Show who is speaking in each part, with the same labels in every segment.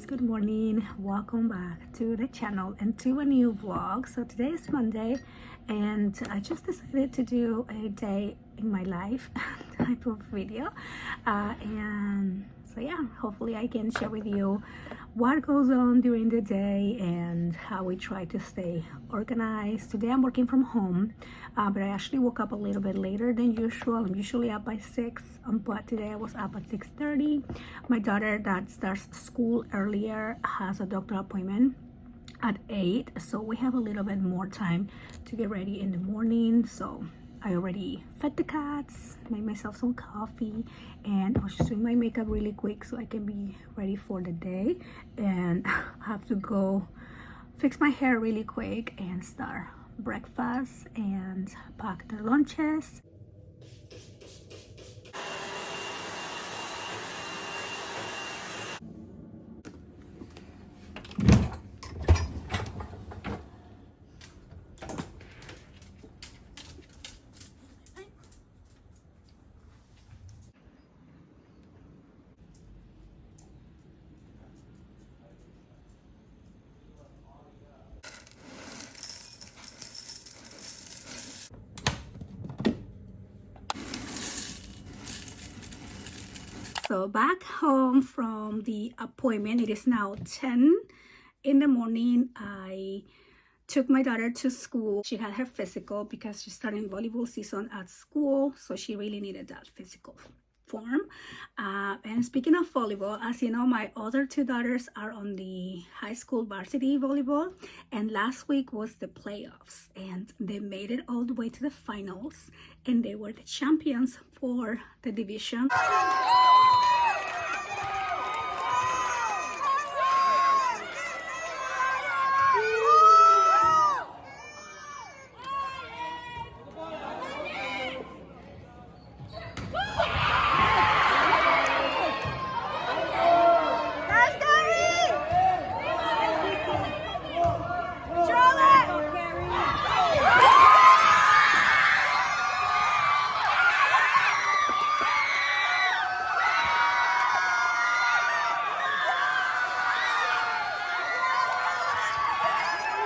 Speaker 1: good morning, welcome back to the channel and to a new vlog. So today is Monday and I just decided to do a day in my life type of video, and so yeah, hopefully I can share with you what goes on during the day and how we try to stay organized. Today I'm working from home, but I actually woke up a little bit later than usual. I'm usually up by 6, but today I was up at 6:30. My daughter that starts school earlier has a doctor appointment at 8, so we have a little bit more time to get ready in the morning. So I already fed the cats, made myself some coffee, and I was just doing my makeup really quick so I can be ready for the day. And I have to go fix my hair really quick and start breakfast and pack the lunches. So back home from the appointment, it is now 10 in the morning. I took my daughter to school. She had her physical because she's starting volleyball season at school, so she really needed that physical form. And speaking of volleyball, as you know, my other two daughters are on the high school varsity volleyball, and last week was the playoffs and they made it all the way to the finals and they were the champions for the division.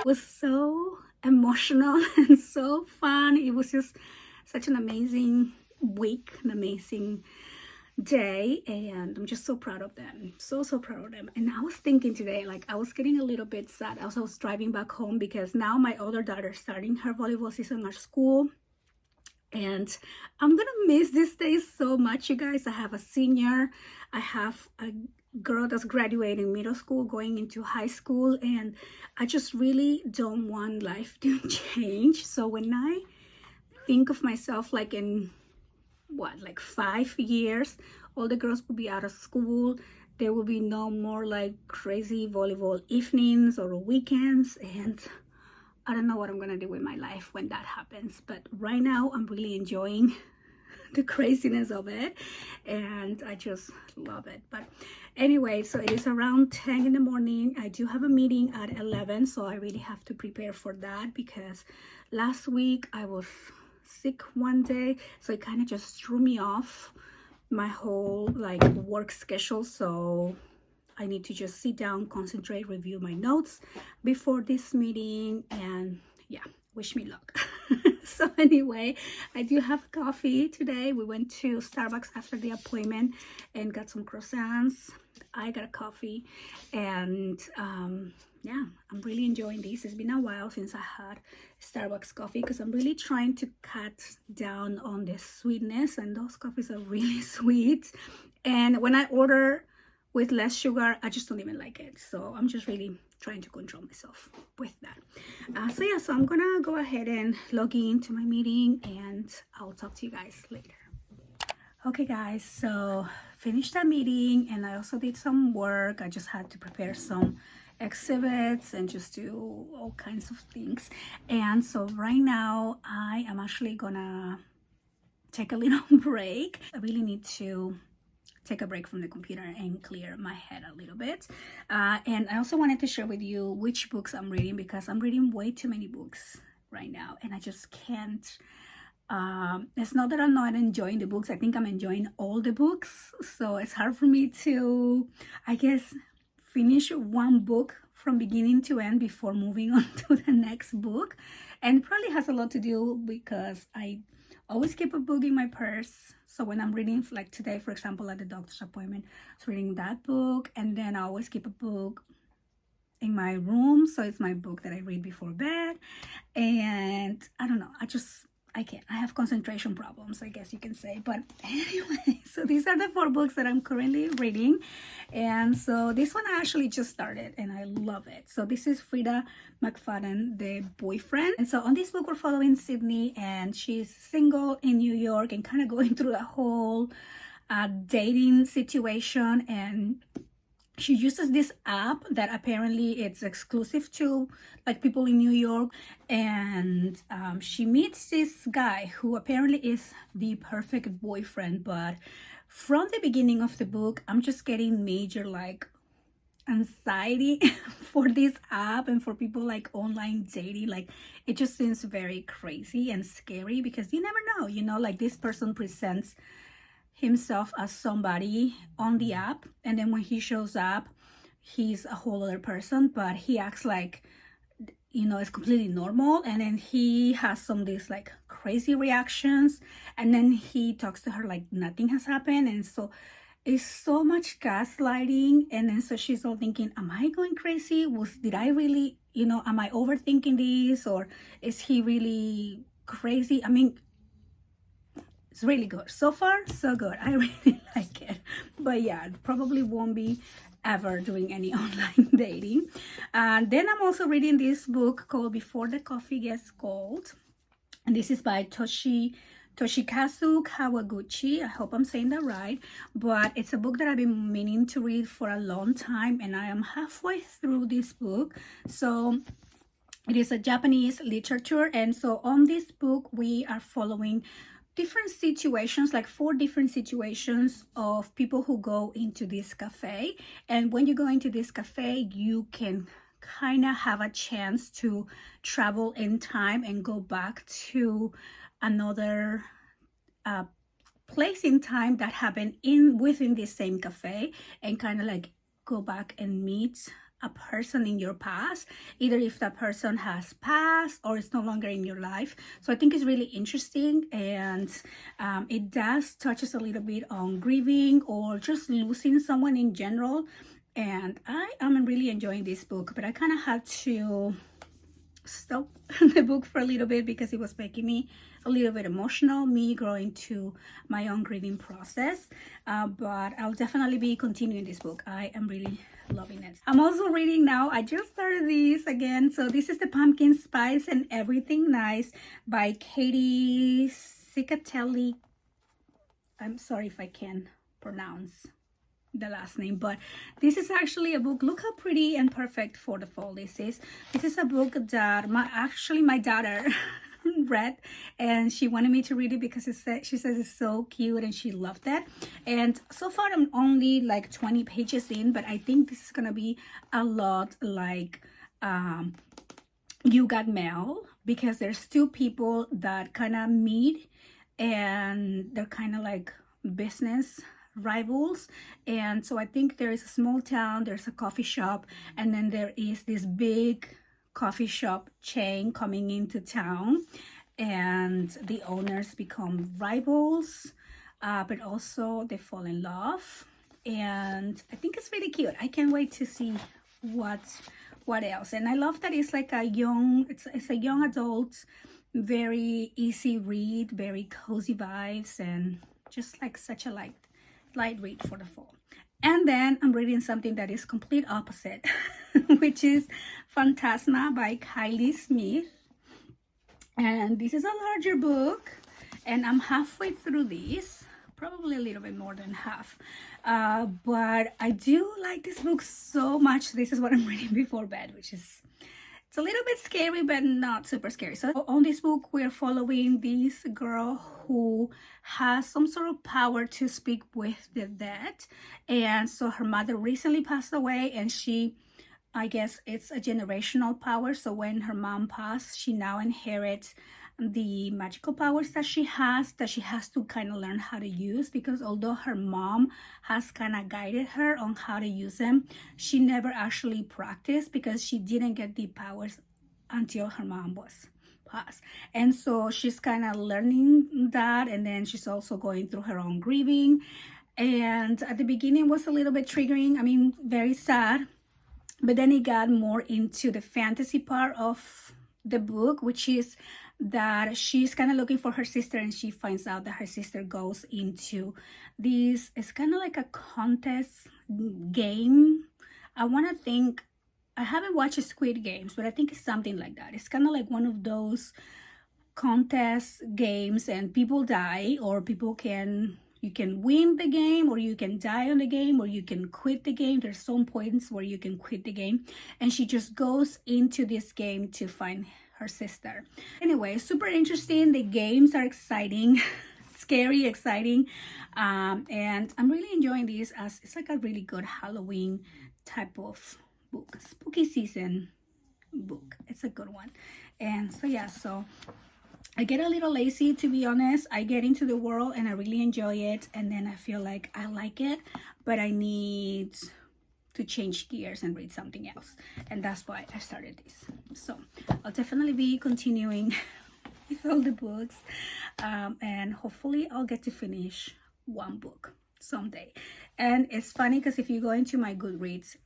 Speaker 1: Was so emotional and so fun. It was just such an amazing week, an amazing day, and I'm just so proud of them, so proud of them. And I was thinking today, like, I was getting a little bit sad as I was driving back home because now my older daughter starting her volleyball season at school, and I'm gonna miss these days so much, you guys. I have a senior, I have a girl that's graduating middle school going into high school, and I just really don't want life to change. So when I think of myself like in like 5 years, all the girls will be out of school, there will be no more like crazy volleyball evenings or weekends, and I don't know what I'm gonna do with my life when that happens. But right now I'm really enjoying the craziness of it and I just love it. But anyway, so it is around 10 in the morning. I do have a meeting at 11, so I really have to prepare for that because last week I was sick one day, so it kind of just threw me off my whole like work schedule. So I need to just sit down, concentrate, review my notes before this meeting, and yeah, wish me luck. So anyway, I do have coffee today. We went to Starbucks after the appointment and got some croissants. I got a coffee, and yeah, I'm really enjoying this. It's been a while since I had Starbucks coffee because I'm really trying to cut down on the sweetness, and those coffees are really sweet. And when I order with less sugar, I just don't even like it. So I'm just really trying to control myself with that. So yeah, so I'm gonna go ahead and log into my meeting and I'll talk to you guys later. Okay guys, so finished that meeting and I also did some work. I just had to prepare some exhibits and just do all kinds of things. And so right now I am actually gonna take a little break. I really need to take a break from the computer and clear my head a little bit. And I also wanted to share with you which books I'm reading because I'm reading way too many books right now and I just can't. It's not that I'm not enjoying the books. I think I'm enjoying all the books. So it's hard for me to, I guess, finish one book from beginning to end before moving on to the next book. And it probably has a lot to do because I always keep a book in my purse. So when I'm reading, like today, for example, at the doctor's appointment, I was reading that book, and then I always keep a book in my room. So it's my book that I read before bed. And I don't know, I can't. I have concentration problems, I guess you can say. But anyway, so these are the 4 books that I'm currently reading. And so this one I actually just started and I love it. So this is Frida McFadden, The Boyfriend. And so on this book, we're following Sydney, and she's single in New York and kind of going through the whole dating situation. And she uses this app that apparently it's exclusive to like people in New York, and she meets this guy who apparently is the perfect boyfriend. But from the beginning of the book, I'm just getting major like anxiety for this app and for people like online dating. Like it just seems very crazy and scary because you never know, you know, like this person presents himself as somebody on the app, and then when he shows up he's a whole other person, but he acts like, you know, it's completely normal. And then he has some these like crazy reactions, and then he talks to her like nothing has happened. And so it's so much gaslighting. And then so she's all thinking, am I going crazy? Did I really, you know, am I overthinking this, or is he really crazy? I mean, it's really good. So far, so good. I really like it. But yeah, probably won't be ever doing any online dating. Then I'm also reading this book called Before the Coffee Gets Cold. And this is by Toshikazu Kawaguchi. I hope I'm saying that right. But it's a book that I've been meaning to read for a long time, and I am halfway through this book. So it is a Japanese literature. And so on this book, we are following different situations, like 4 different situations of people who go into this cafe. And when you go into this cafe, you can kind of have a chance to travel in time and go back to another place in time that happened within the same cafe, and kind of like go back and meet a person in your past, either if that person has passed or it's no longer in your life. So I think it's really interesting, and it does touches a little bit on grieving or just losing someone in general. And I am really enjoying this book, but I kind of had to stop the book for a little bit because it was making me a little bit emotional, me growing to my own grieving process. But I'll definitely be continuing this book. I am really loving it. I'm also reading now, I just started this again. So this is The Pumpkin Spice and Everything Nice by Katie Cicatelli. I'm sorry if I can't pronounce the last name, but this is actually a book. Look how pretty and perfect for the fall this is. This is a book that my daughter read, and she wanted me to read it because she says it's so cute and she loved it. And so far I'm only like 20 pages in, but I think this is gonna be a lot like You Got Mail, because there's 2 people that kind of meet, and they're kind of like business rivals. And so I think there is a small town, there's a coffee shop, and then there is this big coffee shop chain coming into town, and the owners become rivals, but also they fall in love. And I think it's really cute. I can't wait to see what else. And I love that it's like a young, it's a young adult, very easy read, very cozy vibes, and just like such a light read for the fall. And then I'm reading something that is complete opposite, which is Phantasma by Kylie Smith. And this is a larger book, and I'm halfway through this, probably a little bit more than half. But I do like this book so much. This is what I'm reading before bed, which is, it's a little bit scary, but not super scary. So on this book, we're following this girl who has some sort of power to speak with the dead. And so her mother recently passed away, and she, I guess it's a generational power. So when her mom passed, she now inherits the magical powers that she has to kind of learn how to use, because although her mom has kind of guided her on how to use them, she never actually practiced because she didn't get the powers until her mom was passed. And so she's kind of learning that, and then she's also going through her own grieving. And at the beginning was a little bit triggering, I mean, very sad, but then it got more into the fantasy part of the book, which is that she's kind of looking for her sister, and she finds out that her sister goes into this, it's kind of like a contest game. I want to think, I haven't watched Squid Games, but I think it's something like that. It's kind of like one of those contest games, and people die, or people can, you can win the game, or you can die on the game, or you can quit the game. There's some points where you can quit the game, and she just goes into this game to find her sister. Anyway, super interesting. The games are exciting, scary, exciting, and I'm really enjoying this, as it's like a really good Halloween type of book, spooky season book. It's a good one. And so yeah, so I get a little lazy, to be honest. I get into the world and I really enjoy it, and then I feel like I like it, but I need to change gears and read something else, and that's why I started this. So I'll definitely be continuing with all the books, and hopefully I'll get to finish one book someday. And it's funny because if you go into my Goodreads,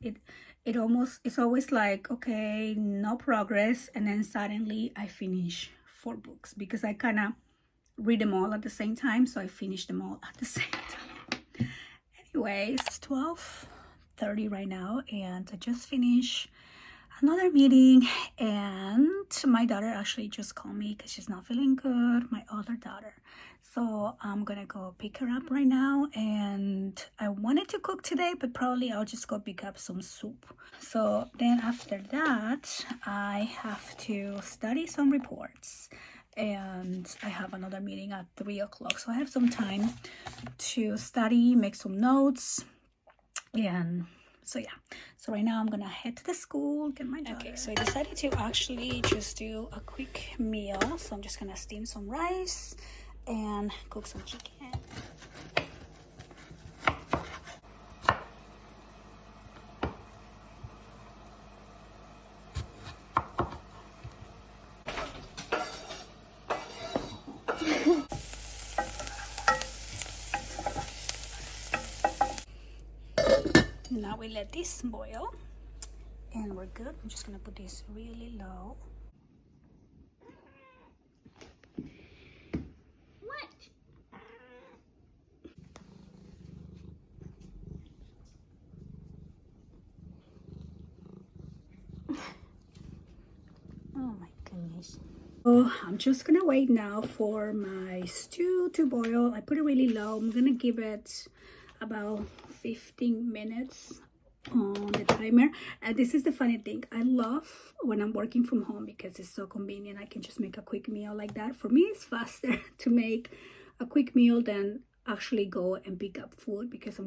Speaker 1: it's always like, okay, no progress, and then suddenly I finish 4 books, because I kind of read them all at the same time, so I finish them all at the same time. Anyways, it's 12:30 right now, and I just finished another meeting, and my daughter actually just called me because she's not feeling good, my other daughter. So I'm gonna go pick her up right now, and I wanted to cook today, but probably I'll just go pick up some soup. So then after that, I have to study some reports, and I have another meeting at 3 o'clock, so I have some time to study, make some notes, and so yeah. So right now I'm gonna head to the school, get my daughter. Okay, so I decided to actually just do a quick meal, so I'm just gonna steam some rice and cook some chicken. Now we let this boil, and we're good. I'm just gonna put this really low. Oh my goodness. So I'm just gonna wait now for my stew to boil. I put it really low. I'm gonna give it about 15 minutes on the timer. And this is the funny thing, I love when I'm working from home because it's so convenient. I can just make a quick meal like that. For me, it's faster to make a quick meal than actually go and pick up food, because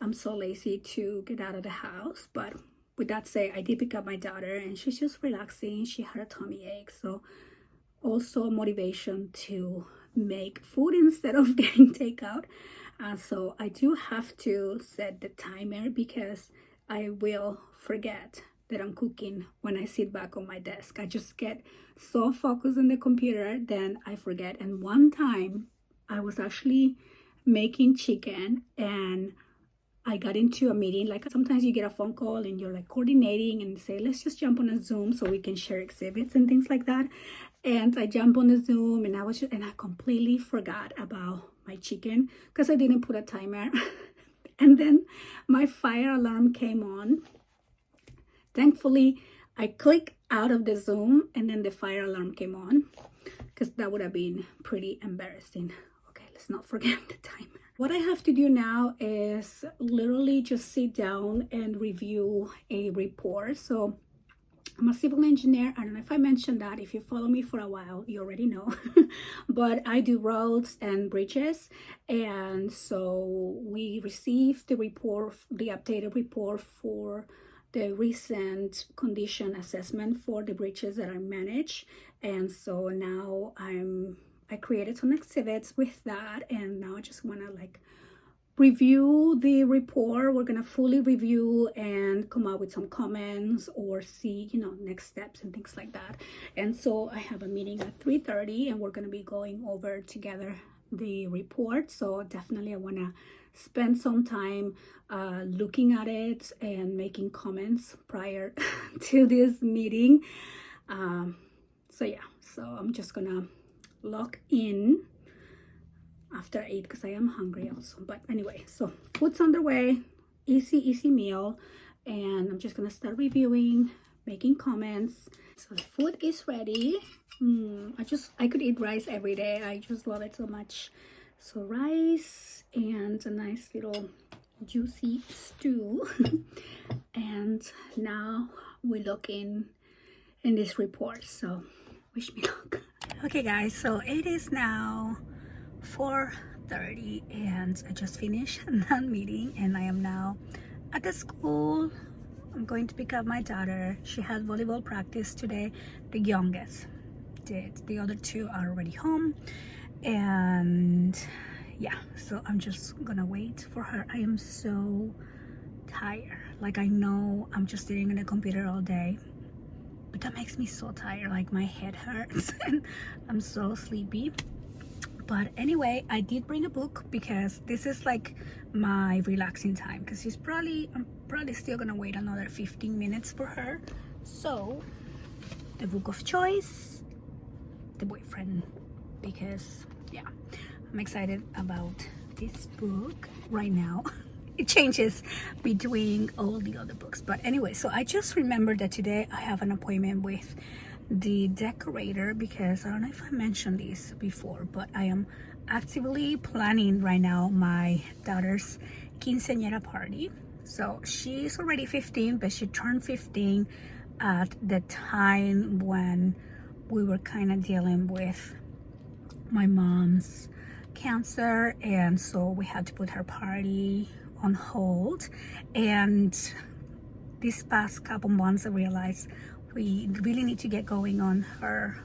Speaker 1: I'm so lazy to get out of the house. But with that said, I did pick up my daughter, and she's just relaxing. She had a tummy ache, so also motivation to make food instead of getting takeout. So I do have to set the timer, because I will forget that I'm cooking when I sit back on my desk. I just get so focused on the computer, then I forget. And one time I was actually making chicken, and I got into a meeting. Like sometimes you get a phone call and you're like coordinating and say, let's just jump on a Zoom so we can share exhibits and things like that. And I jump on the Zoom, and I completely forgot about my chicken because I didn't put a timer. And then my fire alarm came on. Thankfully, I clicked out of the Zoom, and then the fire alarm came on, because that would have been pretty embarrassing. Okay, let's not forget the timer. What I have to do now is literally just sit down and review a report. So I'm a civil engineer. I don't know if I mentioned that. If you follow me for a while, you already know. But I do roads and bridges. And so we received the report, the updated report for the recent condition assessment for the bridges that I manage. And so now I created some exhibits with that, and now I just want to like review the report. We're gonna fully review and come up with some comments or see, you know, next steps and things like that. And so I have a meeting at 3:30 and we're gonna be going over together the report. So definitely I want to spend some time looking at it and making comments prior to this meeting. So yeah, so I'm just gonna log in after 8 because I am hungry also. But anyway, so food's on the way, easy meal, and I'm just gonna start reviewing, making comments. So the food is ready. I could eat rice every day. I just love it so much. So rice and a nice little juicy stew. And now we look in this report, so wish me luck. Okay guys, so it is now 4:30 and I just finished that meeting and I am now at the school. I'm going to pick up my daughter. She had volleyball practice today. The youngest did. The other two are already home. And yeah, so I'm just gonna wait for her. I am so tired. Like, I know I'm just sitting on the computer all day, but that makes me so tired. Like, my head hurts and I'm so sleepy. But anyway, I did bring a book because this is like my relaxing time, because I'm probably still gonna wait another 15 minutes for her. So the book of choice, The Boyfriend, because yeah, I'm excited about this book right now. It changes between all the other books. But anyway, so I just remembered that today I have an appointment with the decorator, because I don't know if I mentioned this before, but I am actively planning right now my daughter's quinceañera party. So she's already 15, but she turned 15 at the time when we were kind of dealing with my mom's cancer, and so we had to put her party on hold. And this past couple months I realized we really need to get going on her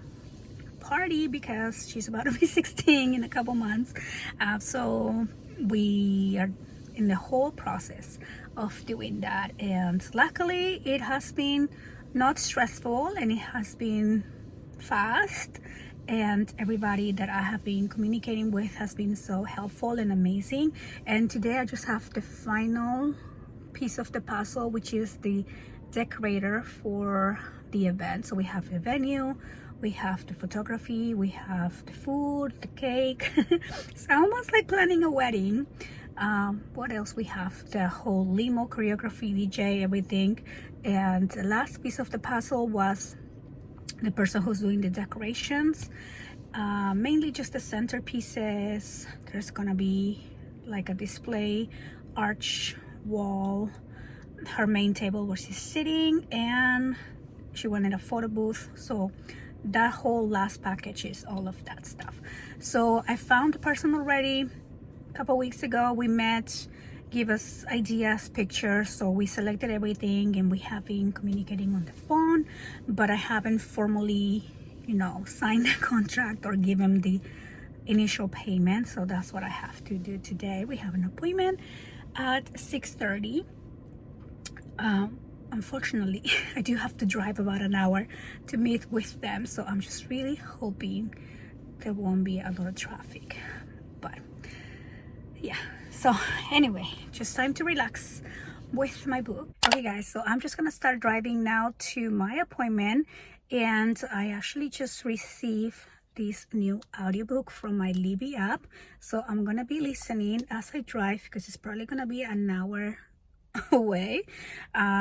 Speaker 1: party because she's about to be 16 in a couple months. So we are in the whole process of doing that, and luckily it has been not stressful and it has been fast, and everybody that I have been communicating with has been so helpful and amazing. And today I just have the final piece of the puzzle, which is the decorator for the event. So we have the venue, we have the photography, we have the food, the cake. It's almost like planning a wedding. What else? We have the whole limo, choreography, DJ, everything. And the last piece of the puzzle was the person who's doing the decorations, mainly just the centerpieces. There's gonna be like a display arch wall, her main table where she's sitting, and she wanted a photo booth. So that whole last package is all of that stuff. So I found the person already a couple weeks ago. We met, give us ideas, pictures, so we selected everything and we have been communicating on the phone, but I haven't formally, you know, signed the contract or given the initial payment. So that's what I have to do today. We have an appointment at 6:30. Unfortunately, I do have to drive about an hour to meet with them, so I'm just really hoping there won't be a lot of traffic. But yeah, so anyway, just time to relax with my book. Okay guys, so I'm just gonna start driving now to my appointment, and I actually just received this new audiobook from my Libby app, so I'm gonna be listening as I drive because it's probably gonna be an hour away.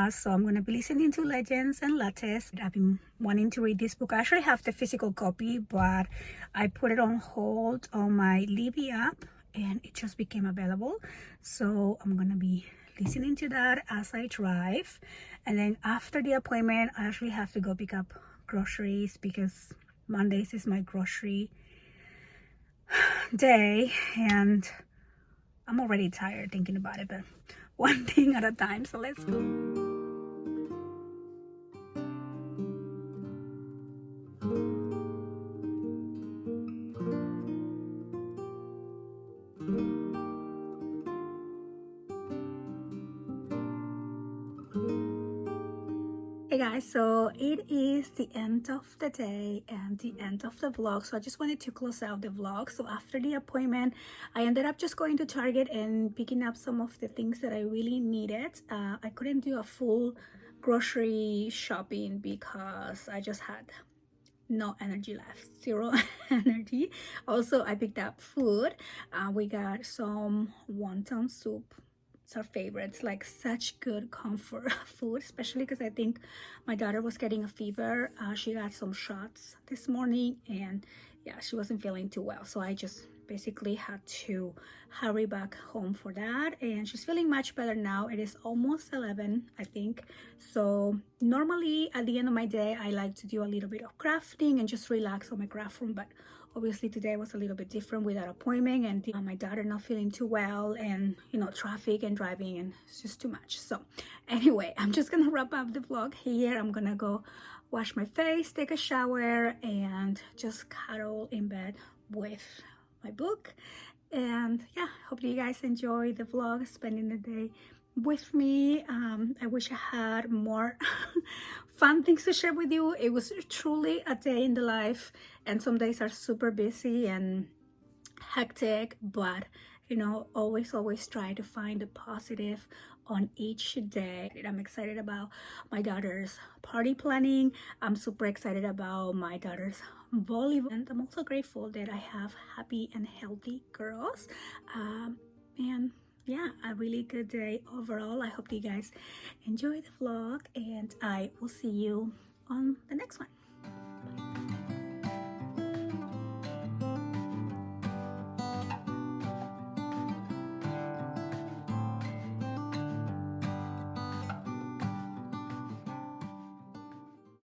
Speaker 1: So I'm gonna be listening to Legends and Lattes. I've been wanting to read this book. I actually have the physical copy, but I put it on hold on my Libby app and it just became available. So I'm gonna be listening to that as I drive, and then after the appointment I actually have to go pick up groceries because Mondays is my grocery day, and I'm already tired thinking about it, but one thing at a time. So let's go. Hey guys, so it is the end of the day and the end of the vlog, so I just wanted to close out the vlog. So after the appointment, I ended up just going to Target and picking up some of the things that I really needed. I couldn't do a full grocery shopping because I just had no energy left, zero energy. Also, I picked up food. We got some wonton soup. It's our favorites, like such good comfort food, especially because I think my daughter was getting a fever. She got some shots this morning, and yeah, she wasn't feeling too well, so I just basically had to hurry back home for that, and she's feeling much better now. It is almost 11, I think. So normally at the end of my day, I like to do a little bit of crafting and just relax on my craft room, but obviously today was a little bit different with that appointment, and my daughter not feeling too well, and you know, traffic and driving, and it's just too much. So anyway, I'm just gonna wrap up the vlog here. I'm gonna go wash my face, take a shower, and just cuddle in bed with my book. And yeah, hope you guys enjoy the vlog, spending the day with me. I wish I had more fun things to share with you. It was truly a day in the life, and some days are super busy and hectic, but you know, always try to find the positive on each day. I'm excited about my daughter's party planning. I'm super excited about my daughter's volleyball, and I'm also grateful that I have happy and healthy girls. And yeah, a really good day overall. I hope you guys enjoy the vlog, and I will see you on